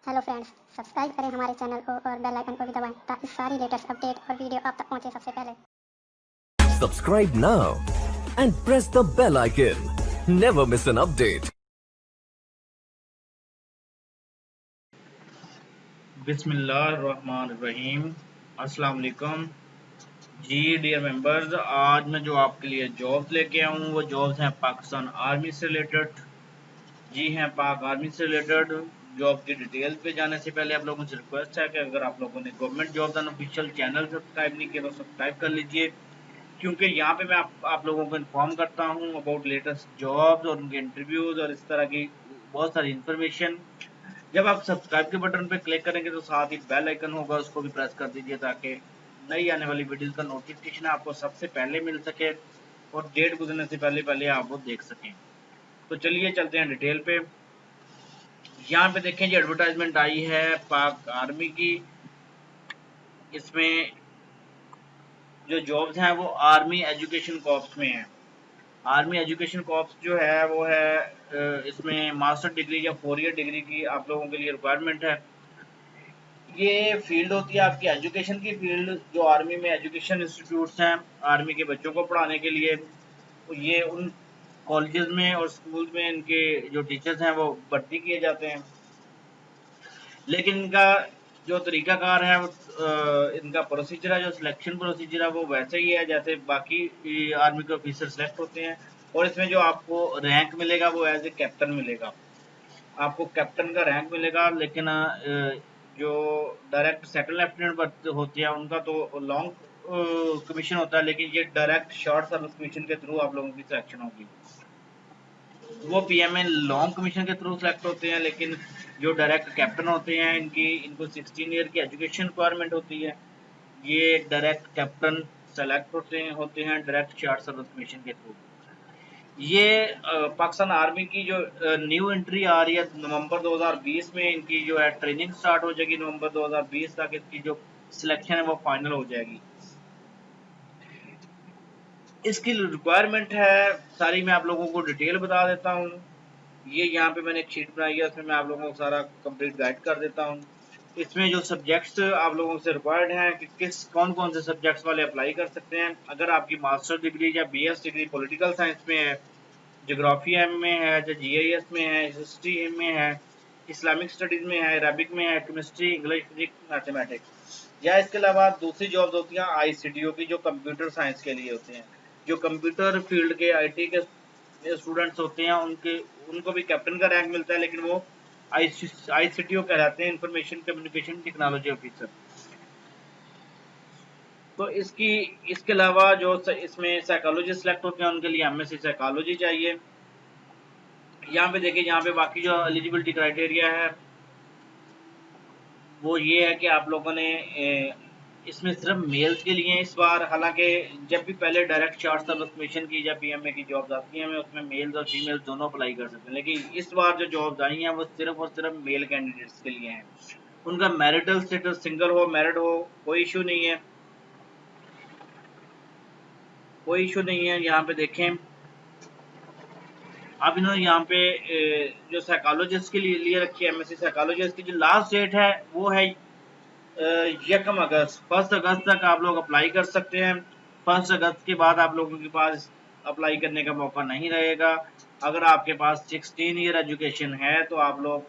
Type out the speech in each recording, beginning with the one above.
Hello friends, subscribe करें हमारे channel को और बेल आइकन को भी दबाएं ताकि सारी लेटेस्ट अपडेट और वीडियो आप तक पहुंचे सबसे पहले। Subscribe now and press the bell icon. Never miss an update. बिस्मिल्लाहिर्रहमानिर्रहीम। अस्सलाम वालेकुम जी डियर मेंबर्स। आज मैं जो आपके लिए जॉब्स लेके आया हूँ वो जॉब्स हैं पाकिस्तान आर्मी से रिलेटेड। जी हैं, पाक आर्मी से रिलेटेड जॉब की डिटेल्स पे जाने से पहले आप लोगों से रिक्वेस्ट है कि अगर आप लोगों ने government jobs and official channel subscribe नहीं किया तो सब्सक्राइब कर लीजिए, क्योंकि यहाँ पे मैं आप लोगों को इन्फॉर्म करता हूँ अबाउट लेटेस्ट जॉब्स और उनके इंटरव्यूज़ और इस तरह की बहुत सारी इन्फॉर्मेशन। जब आप सब्सक्राइब के बटन पे क्लिक करेंगे तो साथ ही बेल आइकन होगा, उसको भी प्रेस कर दीजिए ताकि नई आने वाली वीडियोस का नोटिफिकेशन आपको सबसे पहले मिल सके और डेट गुजरने से पहले पहले आप वो देख सकें। तो चलिए चलते हैं डिटेल पे। यहाँ पे देखें जी, एडवर्टाइजमेंट आई है पाक आर्मी की। इसमें जो जॉब्स हैं वो आर्मी एजुकेशन कॉर्प्स में है। आर्मी एजुकेशन कॉर्प्स जो है वो है इसमें मास्टर डिग्री या 4 ईयर डिग्री की आप लोगों के लिए रिक्वायरमेंट है। ये फील्ड होती है आपकी एजुकेशन की फील्ड, जो आर्मी में एजुकेशन इंस्टीट्यूट्स हैं आर्मी के बच्चों को पढ़ाने के लिए। ये उन कॉलेजेस में और स्कूल में इनके जो टीचर्स हैं वो भर्ती किए जाते हैं, लेकिन इनका जो तरीकाकार है इनका प्रोसीजर है, जो सिलेक्शन प्रोसीजर है वो वैसे ही है जैसे बाकी आर्मी के ऑफिसर सेलेक्ट होते हैं। और इसमें जो आपको रैंक मिलेगा वो एज ए कैप्टन मिलेगा, आपको कैप्टन का रैंक मिलेगा। लेकिन जो डायरेक्ट सेकंड लेफ्टिनेंट होती है उनका तो लॉन्ग कमीशन होता है, लेकिन ये डायरेक्ट शॉर्ट सर्विस कमीशन के थ्रू आप लोगों की सिलेक्शन होगी। वो पीएमए लॉन्ग कमीशन के थ्रू सेलेक्ट होते हैं, लेकिन जो डायरेक्ट कैप्टन होते हैं इनको 16 ईयर की एजुकेशन रिक्वायरमेंट होती है। ये डायरेक्ट कैप्टन सेलेक्ट होते हैं डायरेक्ट शॉर्ट सर्विस कमीशन के थ्रू। ये पाकिस्तान आर्मी की जो न्यू एंट्री आ रही है नवंबर 2020 में, इनकी जो है ट्रेनिंग स्टार्ट हो जाएगी। नवंबर 2020 तक इसकी जो सिलेक्शन है वो फाइनल हो जाएगी। इसकी रिक्वायरमेंट है सारी मैं आप लोगों को डिटेल बता देता हूँ। ये यहाँ पे मैंने एक शीट बनाई है, उसमें मैं आप लोगों को सारा कंप्लीट गाइड कर देता हूँ। इसमें जो सब्जेक्ट्स आप लोगों से रिक्वायर्ड हैं कि कौन कौन से सब्जेक्ट्स वाले अप्लाई कर सकते हैं। अगर आपकी मास्टर डिग्री या बीएस डिग्री पॉलिटिकल साइंस में है, जोग्राफी में है, जो जीआईएस में है, हिस्ट्री में है, इस्लामिक स्टडीज में है, अरबिक में है, केमिस्ट्री, इंग्लिश, फिजिक्स, मैथमेटिक्स, या इसके अलावा दूसरी जॉब्स होती हैं आईसीटीओ की, जो कंप्यूटर साइंस के लिए होते हैं। जो कंप्यूटर फील्ड के आईटी के स्टूडेंट्स होते हैं उनको भी कैप्टन का रैंक मिलता है, लेकिन वो आईसीटीओ कहलाते हैं, इंफॉर्मेशन कम्युनिकेशन टेक्नोलॉजी ऑफिसर। तो इसके अलावा जो इसमें साइकोलॉजी सेलेक्ट होते हैं उनके लिए एमएससी साइकोलॉजी चाहिए। यहाँ पे देखिए, यहाँ पे बाकी जो एलिजिबिलिटी क्राइटेरिया है वो ये है कि आप लोगों ने इसमें सिर्फ मेल्स के लिए इस बार, हालांकि जब भी पहले डायरेक्ट शॉर्ट सर्विस कमीशन की या पीएमए की जॉब्स आती हैं उसमें मेल्स और फीमेल्स दोनों अप्लाई कर सकते हैं, लेकिन इस बार जो जॉब्स आई हैं वो सिर्फ और सिर्फ मेल कैंडिडेट्स के लिए हैं। उनका मैरिटल स्टेटस सिंगल हो, मैरिड हो, कोई इशू नहीं है, कोई इशू नहीं है। यहाँ पे देखें, अब इन्होंने यहाँ पे जो साइकोलॉजिस्ट के लिए रखी है एमएससी साइकोलॉजिस्ट की जो लास्ट डेट है वो है 1 अगस्त। 1 अगस्त तक आप लोग अप्लाई कर सकते हैं। 1 अगस्त के बाद आप लोगों के पास अप्लाई करने का मौका नहीं रहेगा। अगर आपके पास 16 ईयर एजुकेशन है तो आप लोग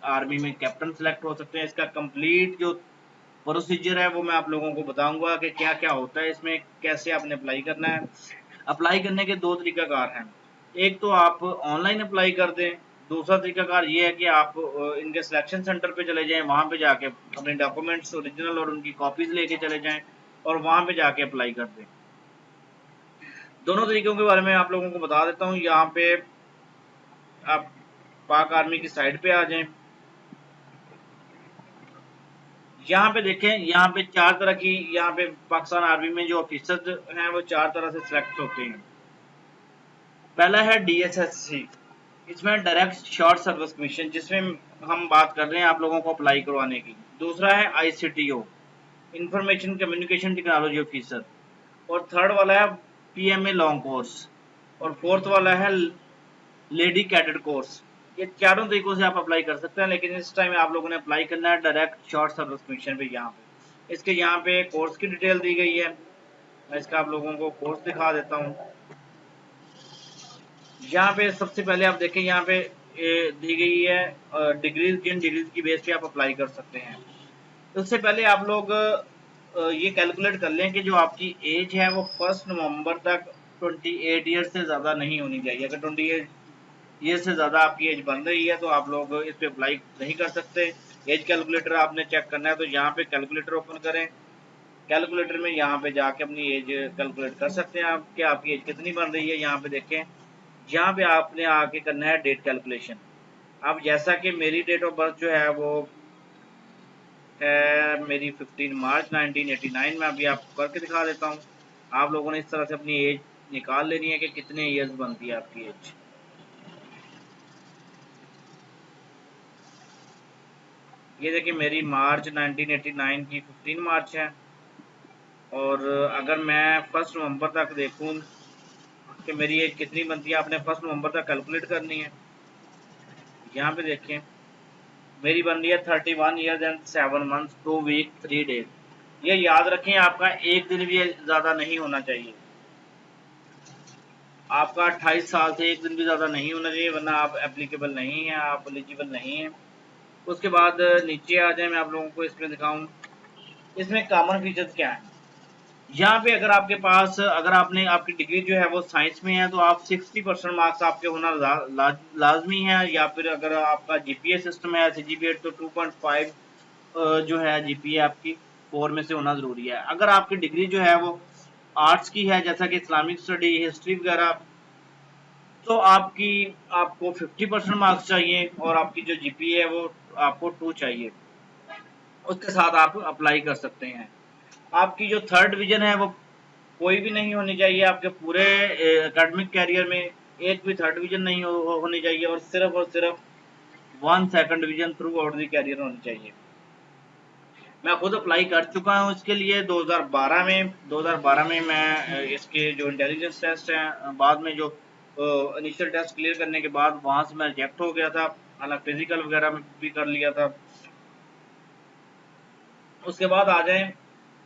आर्मी में कैप्टन सेलेक्ट हो सकते हैं। इसका कंप्लीट जो प्रोसीजर है वो मैं आप लोगों को बताऊंगा कि क्या क्या होता है इसमें, कैसे आपने अप्लाई करना है। अप्लाई करने के 2 तरीकाकार हैं। एक तो आप ऑनलाइन अप्लाई कर दें, दूसरा तरीकाकार ये है कि आप इनके सिलेक्शन सेंटर पे चले जाएं, वहाँ पे जाके अपने डॉक्यूमेंट्स ओरिजिनल और उनकी कॉपीज लेके चले जाएं और वहाँ पे जाके अप्लाई कर दें। दोनों तरीकों के बारे में आप लोगों को बता देता हूँ। यहाँ पे आप पाक आर्मी की साइट पे आ जाएं। यहाँ पे देखें, यहाँ पे 4 तरह की, यहाँ पे पाकिस्तान आर्मी में जो ऑफिसर्स हैं वो 4 तरह से सिलेक्ट होते हैं। पहला है डीएसएससी, इसमें डायरेक्ट शॉर्ट सर्विस कमीशन, जिसमें हम बात कर रहे हैं आप लोगों को अप्लाई करवाने की। दूसरा है आईसीटीओ, इंफॉर्मेशन कम्युनिकेशन टेक्नोलॉजी ऑफिसर। और थर्ड वाला है पीएमए लॉन्ग कोर्स। और फोर्थ वाला है लेडी कैडेट कोर्स। ये चारों तरीकों से आप अप्लाई कर सकते हैं, लेकिन इस टाइम आप लोगों ने अप्लाई करना है डायरेक्ट शॉर्ट सर्विस कमीशन पे। यहाँ पे इसके यहाँ पे कोर्स की डिटेल दी गई है। मैं इसका आप लोगों को कोर्स दिखा देता हूँ। यहाँ पे सबसे पहले आप देखें, यहाँ पे दी गई है डिग्रीज, जिन डिग्रीज की बेस पे आप अप्लाई कर सकते हैं। उससे पहले आप लोग ये कैलकुलेट कर लें कि जो आपकी एज है वो 1 नवंबर तक 28 ईयर से ज़्यादा नहीं होनी चाहिए। अगर 28 ईयर से ज़्यादा आपकी एज बन रही है तो आप लोग इस पे अप्लाई नहीं कर सकते। एज कैलकुलेटर आपने चेक करना है, तो यहाँ पे कैलकुलेटर ओपन करें। कैलकुलेटर में यहाँ पे जाके अपनी एज कैलकुलेट कर सकते हैं आप कि आपकी एज कितनी बन रही है। यहाँ पे देखें, यहाँ पे आपने आके करना है डेट कैलकुलेशन। अब जैसा कि मेरी डेट ऑफ बर्थ जो है वो है मेरी 15 मार्च 1989 में, अभी आपको करके दिखा देता हूँ। आप लोगों ने इस तरह से अपनी एज निकाल लेनी है कि कितने ईयर्स बनती है आपकी एज। ये देखिए, मेरी मार्च 1989 की 15 मार्च है, और अगर मैं 1 नवंबर तक देखूँ कि मेरी एज कितनी बनती है, आपने 1 नवंबर तक कैलकुलेट करनी है। यहाँ पे देखें, मेरी बन रही है 31 years and 7 months 2 week 3 days. ये याद रखें, आपका एक दिन भी ज़्यादा नहीं होना चाहिए। आपका 28 साल से एक दिन भी ज़्यादा नहीं होना चाहिए, वरना आप एप्लीकेबल नहीं हैं, आप एलिजिबल नहीं हैं। उसके बाद नीचे आ जाए, मैं आप लोगों को इसमें दिखाऊं इसमें कॉमन फीचर्स क्या हैं। यहाँ पे अगर आपके पास, अगर आपने आपकी डिग्री जो है वो साइंस में है तो आप 60% मार्क्स आपके होना लाजमी है, या फिर अगर आपका जीपीए सिस्टम है सीजीपीए तो 2.5 जो है जीपीए आपकी 4 में से होना ज़रूरी है। अगर आपकी डिग्री जो है वो आर्ट्स की है, जैसा कि इस्लामिक स्टडी, हिस्ट्री वगैरह, तो आपको 50% मार्क्स चाहिए, और आपकी जो जीपीए है वो आपको 2 चाहिए। उसके साथ आप अप्लाई कर सकते हैं। आपकी जो थर्ड डिवीजन है वो कोई भी नहीं होनी चाहिए आपके पूरे एकेडमिक कैरियर में। एक भी थर्ड डिवीजन नहीं होनी चाहिए, और सिर्फ 1 second division throughout the career होनी चाहिए। मैं खुद अप्लाई कर चुका हूँ इसके लिए 2012 में मैं इसके जो इंटेलिजेंस टेस्ट हैं, बाद में जो इनिशियल टेस्ट क्लियर करने के बाद वहाँ से मैं रिजेक्ट हो गया था, हालांकि फिजिकल वगैरह में भी कर लिया था। उसके बाद आ जाए,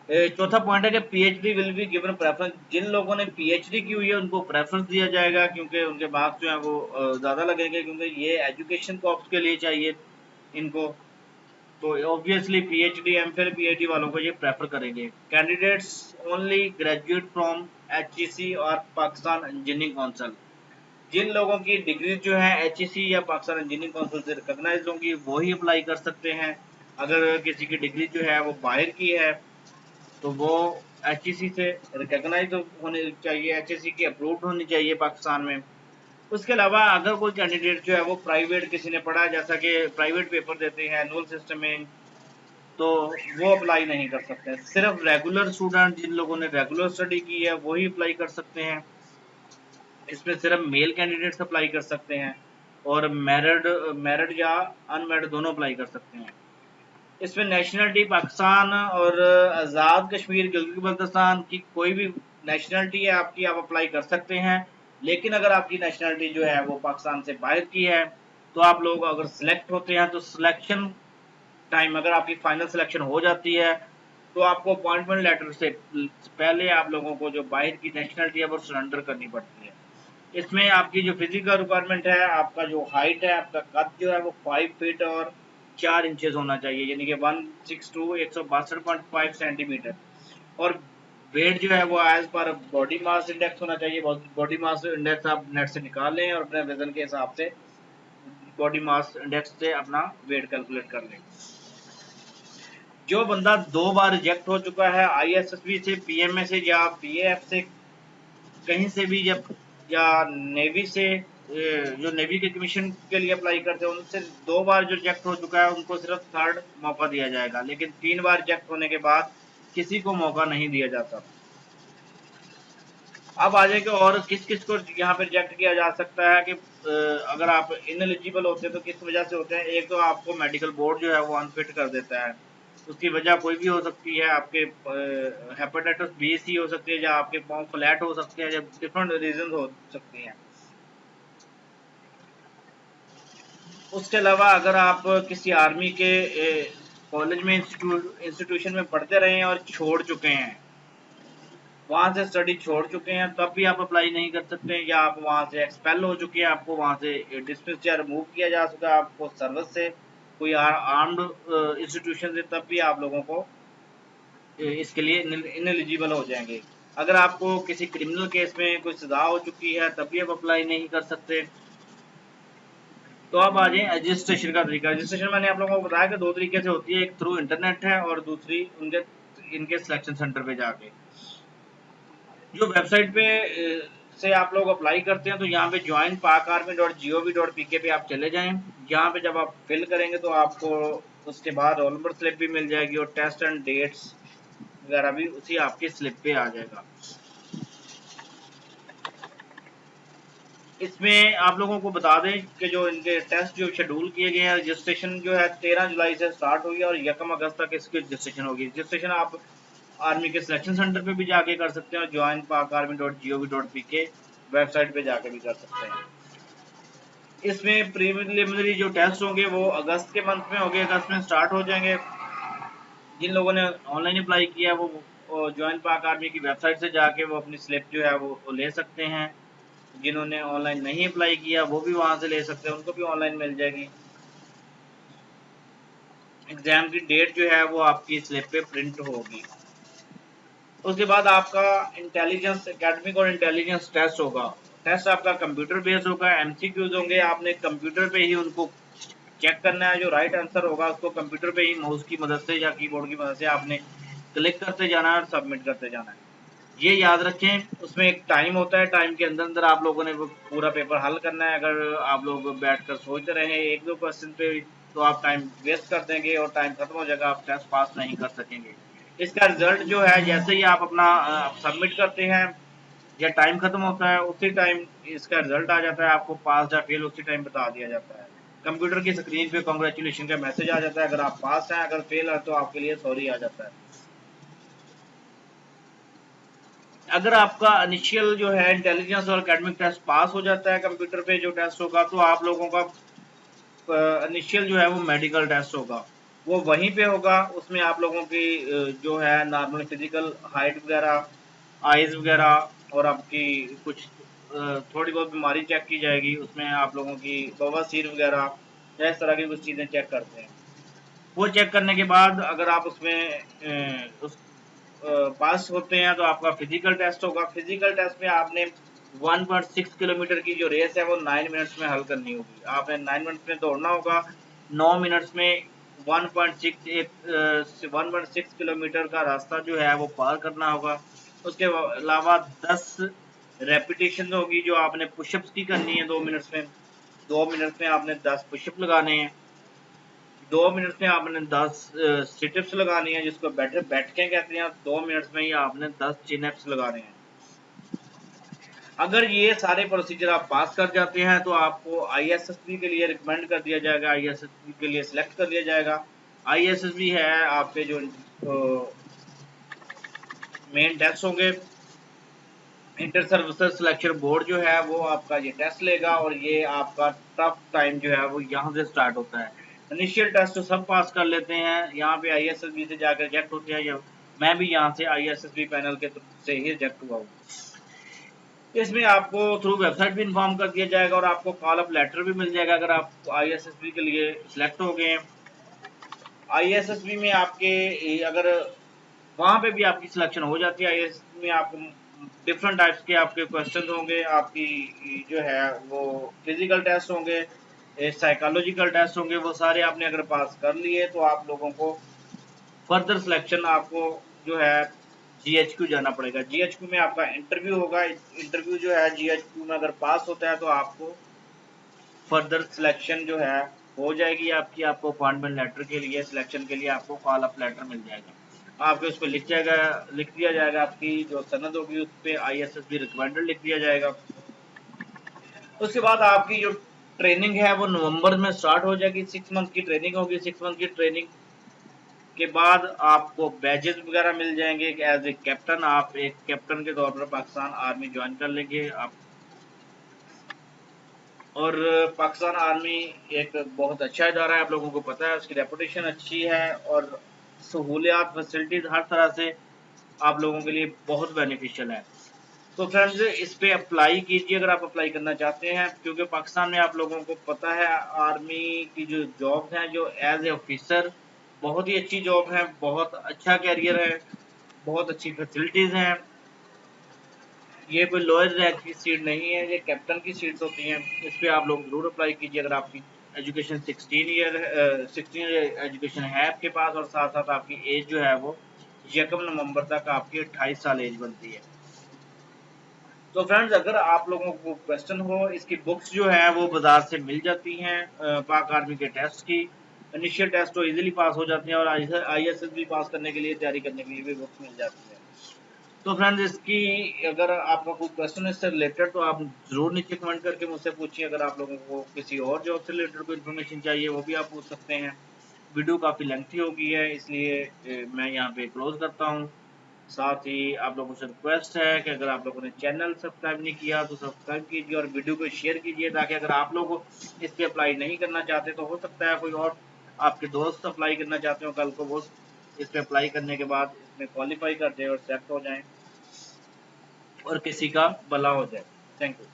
चौथा पॉइंट है कि PhD will be given preference. जिन लोगों ने पीएचडी की हुई है उनको प्रेफरेंस दिया जाएगा, क्योंकि उनके मार्क्स जो है वो ज़्यादा लगेंगे, क्योंकि ये एजुकेशन कॉप्स के लिए चाहिए इनको। तो ऑब्वियसली पीएचडी, एमफिल, पीएचडी वालों को ये प्रेफर करेंगे। Candidates only graduate from HEC और पाकिस्तान इंजीनियरिंग काउंसिल। जिन लोगों की डिग्री जो है एचईसी या पाकिस्तान इंजीनियरिंग काउंसिल से रिकॉग्नाइज होंगी वो ही अप्लाई कर सकते हैं। अगर किसी की डिग्री जो है वो बाहर की है तो वो एचईसी से रिकॉग्नाइज होनी चाहिए, एचईसी की अप्रूव्ड होनी चाहिए पाकिस्तान में। उसके अलावा अगर कोई कैंडिडेट जो है वो प्राइवेट किसी ने पढ़ा है, जैसा कि प्राइवेट पेपर देते हैं एनुअल सिस्टम में, तो वो अप्लाई नहीं कर सकते। सिर्फ रेगुलर स्टूडेंट, जिन लोगों ने रेगुलर स्टडी की है वही अप्लाई कर सकते हैं। इसमें सिर्फ मेल कैंडिडेट्स अप्लाई कर सकते हैं, और मैरिड या अनमैरिड दोनों अप्लाई कर सकते हैं। इसमें नेशनलिटी पाकिस्तान और आज़ाद कश्मीर गिलगित बल्तिस्तान की कोई भी नेशनलिटी है आपकी, आप अप्लाई कर सकते हैं। लेकिन अगर आपकी नेशनलिटी जो है वो पाकिस्तान से बाहर की है तो आप लोग अगर सिलेक्ट होते हैं तो सिलेक्शन टाइम, अगर आपकी फाइनल सिलेक्शन हो जाती है तो आपको अपॉइंटमेंट लेटर से पहले आप लोगों को जो बाहर की नेशनलिटी है वो सरेंडर करनी पड़ती है। इसमें आपकी जो फिजिकल रिक्वायरमेंट है, आपका जो हाइट है, आपका कद जो है वो 5 फीट और 4 इंचेस होना चाहिए, यानी कि 162 162.5 सेंटीमीटर। और वेट जो है वो as per body mass index होना चाहिए। बॉडी मास इंडेक्स आप नेट से निकाल लें और अपने वजन के हिसाब से बॉडी मास इंडेक्स से अपना वेट कैलकुलेट कर लें। जो बंदा 2 बार रिजेक्ट हो चुका है आईएसएसबी से, पीएमए से या पीएएफ से, कहीं से भी, जब या नेवी से, जो नेवी के कमीशन के लिए अप्लाई करते हैं उनसे 2 बार जो रिजेक्ट हो चुका है उनको सिर्फ थर्ड मौका दिया जाएगा, लेकिन 3 बार रिजेक्ट होने के बाद किसी को मौका नहीं दिया जाता। अब आ जाएगा और किस किस को यहाँ पे रिजेक्ट किया जा सकता है कि अगर आप इनएलिजिबल होते हैं तो किस वजह से होते हैं। एक तो आपको मेडिकल बोर्ड जो है वो अनफिट कर देता है, उसकी वजह कोई भी हो सकती है, आपके हेपेटाइटिस बी सी हो सकती है, या आपके पाँव फ्लैट हो सकते हैं, या डिफरेंट रीजन हो सकती हैं। उसके अलावा अगर आप किसी आर्मी के कॉलेज में इंस्टीट्यूशन में पढ़ते रहे हैं और छोड़ चुके हैं, वहां से स्टडी छोड़ चुके हैं, तब भी आप अप्लाई नहीं कर सकते, या आप वहां से एक्सपेल हो चुके हैं, आपको वहां से डिसमिस या रिमूव किया जा चुका है आपको सर्विस से, कोई आर्म्ड इंस्टीट्यूशन से, तब भी आप लोगों को इसके लिए इनएलिजिबल हो जाएंगे। अगर आपको किसी क्रिमिनल केस में कोई सजा हो चुकी है, तब भी आप अप्लाई नहीं कर सकते। तो अब आ जाए रजिस्ट्रेशन का तरीका। रजिस्ट्रेशन मैंने आप लोगों को बताया कि दो तरीके से होती है, एक थ्रू इंटरनेट है और दूसरी इनके सिलेक्शन सेंटर पे जाके। जो वेबसाइट पे से आप लोग अप्लाई करते हैं, तो यहाँ पे joinpakarmy.gov.pk पे आप चले जाएं। यहाँ पे जब आप फिल करेंगे तो आपको उसके बाद रोल नंबर स्लिप भी मिल जाएगी और टेस्ट एंड डेट्स वगैरह भी उसी आपके स्लिप पे आ जाएगा। इसमें आप लोगों को बता दें कि जो इनके टेस्ट जो शेड्यूल किए गए हैं, रजिस्ट्रेशन जो है 13 जुलाई से स्टार्ट हुई है और 1 अगस्त तक इसकी रजिस्ट्रेशन होगी। रजिस्ट्रेशन आप आर्मी के सिलेक्शन सेंटर पे भी जाके कर सकते हैं और joinpakarmy.gov.pk वेबसाइट पे जाके भी कर सकते हैं। इसमें प्रीलिमिनरी जो टेस्ट होंगे वो अगस्त के मंथ में होंगे, अगस्त में स्टार्ट हो जाएंगे। जिन लोगों ने ऑनलाइन अप्लाई किया है वो ज्वाइन पाक आर्मी की वेबसाइट से जाके वो अपनी स्लिप जो है वो ले सकते हैं। जिन्होंने ऑनलाइन नहीं अप्लाई किया वो भी वहां से ले सकते हैं, उनको भी ऑनलाइन मिल जाएगी। एग्जाम की डेट जो है वो आपकी स्लिप पे प्रिंट होगी। उसके बाद आपका इंटेलिजेंस एकेडमिक और इंटेलिजेंस टेस्ट होगा। टेस्ट आपका कंप्यूटर बेस्ड होगा, एमसीक्यूज होंगे, आपने कंप्यूटर पे ही उनको चेक करना है। जो राइट आंसर होगा उसको कंप्यूटर पे ही माउस की मदद से या कीबोर्ड की मदद से आपने क्लिक करते जाना है और सबमिट करते जाना है। ये याद रखें, उसमें एक टाइम होता है, टाइम के अंदर अंदर आप लोगों ने वो पूरा पेपर हल करना है। अगर आप लोग बैठकर सोचते रहे एक दो क्वेश्चन पे तो आप टाइम वेस्ट कर देंगे और टाइम खत्म हो जाएगा, आप टेस्ट पास नहीं कर सकेंगे। इसका रिजल्ट जो है जैसे ही आप अपना सबमिट करते हैं या टाइम खत्म होता है उसी टाइम इसका रिजल्ट आ जाता है, आपको पास या फेल उसी टाइम बता दिया जाता है। कंप्यूटर की स्क्रीन पे कांग्रेचुलेशन का मैसेज आ जाता है, अगर आप पास हैं, अगर फेल है तो आपके लिए सॉरी आ जाता है। अगर आपका इनिशियल जो है इंटेलिजेंस और एकेडमिक टेस्ट पास हो जाता है कंप्यूटर पे जो टेस्ट होगा, तो आप लोगों का इनिशियल जो है वो मेडिकल टेस्ट होगा, वो वहीं पे होगा। उसमें आप लोगों की जो है नॉर्मल फिजिकल हाइट वगैरह, आइज वगैरह और आपकी कुछ थोड़ी बहुत बीमारी चेक की जाएगी। उसमें आप लोगों की बवासीर वगैरह इस तरह की कुछ चीज़ें चेक करते हैं। वो चेक करने के बाद अगर आप उसमें उस पास होते हैं तो आपका फिजिकल टेस्ट होगा। फिजिकल टेस्ट में आपने 1.6 किलोमीटर की जो रेस है वो 9 मिनट्स में हल करनी होगी। आपने 9 मिनट्स में दौड़ना होगा, 9 मिनट्स में 1.6 किलोमीटर का रास्ता जो है वो पार करना होगा। उसके अलावा 10 रेपिटेशन होगी जो आपने पुशअप्स की करनी है 2 मिनट्स में। 2 मिनट्स में आपने 10 पुशअप लगाने हैं, 2 मिनट्स में आपने 10 सिटअप्स लगानी है जिसको बैठके कहते हैं। 2 मिनट्स में ही आपने 10 चिनअप्स लगाने हैं। अगर ये सारे प्रोसीजर आप पास कर जाते हैं तो आपको आईएसएसबी के लिए रिकमेंड कर दिया जाएगा, आईएसएसबी के लिए सिलेक्ट कर दिया जाएगा। आईएसएसबी है आपके जो मेन टेस्ट होंगे। इंटर सर्विसेज सिलेक्शन बोर्ड जो है वो आपका ये टेस्ट लेगा और ये आपका टफ टाइम जो है वो यहाँ से स्टार्ट होता है। इनिशियल टेस्ट तो सब पास कर लेते हैं, यहाँ पे आईएसएसबी से जाकर रिजेक्ट होते हैं, या मैं भी यहाँ से आईएसएसबी पैनल के से ही रिजेक्ट हुआ हूँ। इसमें आपको थ्रू वेबसाइट भी इन्फॉर्म कर दिया जाएगा और आपको कॉल अप लेटर भी मिल जाएगा अगर आप आईएसएसबी के लिए सिलेक्ट हो गए। आईएसएसबी में आपके अगर वहाँ पे भी आपकी सिलेक्शन हो जाती है, आईएसएसबी में आपको डिफरेंट टाइप्स के आपके क्वेश्चन होंगे। आपकी जो है वो फिजिकल टेस्ट होंगे, साइकोलॉजिकल टेस्ट होंगे, वो सारे आपने अगर पास कर लिए तो आप लोगों को फर्दर सिलेक्शन आपको जो है जीएचक्यू जाना पड़ेगा। जीएचक्यू में आपका इंटरव्यू होगा। इंटरव्यू जो है जीएचक्यू में अगर पास होता है तो आपको फर्दर सिलेक्शन जो है हो जाएगी आपकी। आपको अपॉइंटमेंट लेटर के लिए सिलेक्शन के लिए आपको कॉल अप लेटर मिल जाएगा। आपके उस पर लिख दिया जाएगा आपकी जो सनद होगी उस पर आईएसएसबी रिकमेंडेड लिख दिया जाएगा। उसके बाद आपकी जो ट्रेनिंग है वो नवंबर में स्टार्ट हो जाएगी। 6 मंथ की ट्रेनिंग होगी। 6 मंथ की ट्रेनिंग के बाद आपको बैजेस वगैरह मिल जाएंगे। एज ए कैप्टन आप एक कैप्टन के तौर पर पाकिस्तान आर्मी ज्वाइन कर लेंगे। आप और पाकिस्तान आर्मी एक बहुत अच्छा इदारा है, आप लोगों को पता है, उसकी रेपुटेशन अच्छी है और सहूलियात फैसिलिटीज़ हर तरह से आप लोगों के लिए बहुत बेनिफिशियल है। तो फ्रेंड्स इस पे अप्लाई कीजिए अगर आप अप्लाई करना चाहते हैं, क्योंकि पाकिस्तान में आप लोगों को पता है आर्मी की जो जॉब्स हैं जो एज ए ऑफिसर बहुत ही अच्छी जॉब है, बहुत अच्छा कैरियर है, बहुत अच्छी फैसिलिटीज़ हैं। ये कोई लोअर रैंक की सीट नहीं है, ये कैप्टन की सीट्स होती हैं। इस पे आप लोग ज़रूर अप्लाई कीजिए अगर आपकी एजुकेशन 16 ईयर एजुकेशन है आपके पास और साथ साथ आपकी एज जो है वो 1 नवंबर तक आपकी 28 साल एज बनती है। तो फ्रेंड्स अगर आप लोगों को क्वेश्चन हो, इसकी बुक्स जो है वो बाजार से मिल जाती हैं, पाक आर्मी के टेस्ट की इनिशियल टेस्ट तो इजीली पास हो जाते हैं और ISS भी पास करने के लिए तैयारी करने के लिए भी बुक्स मिल जाती है। तो फ्रेंड्स इसकी अगर आपका कोई क्वेश्चन है इससे रिलेटेड तो आप जरूर नीचे कमेंट करके मुझसे पूछिए। अगर आप लोगों को किसी और जॉब से रिलेटेड कोई इन्फॉर्मेशन चाहिए वो भी आप पूछ सकते हैं। वीडियो काफ़ी लेंथी हो गई है इसलिए मैं यहाँ पे क्लोज करता हूँ। साथ ही आप लोगों से रिक्वेस्ट है कि अगर आप लोगों ने चैनल सब्सक्राइब नहीं किया तो सब्सक्राइब कीजिए और वीडियो को शेयर कीजिए, ताकि अगर आप लोग इस पर अप्लाई नहीं करना चाहते तो हो सकता है कोई और आपके दोस्त अप्लाई करना चाहते हो, कल को वो इस पर अप्लाई करने के बाद इसमें क्वालिफाई कर जाए और सेलेक्ट हो जाएं और किसी का भला हो जाए। Thank you.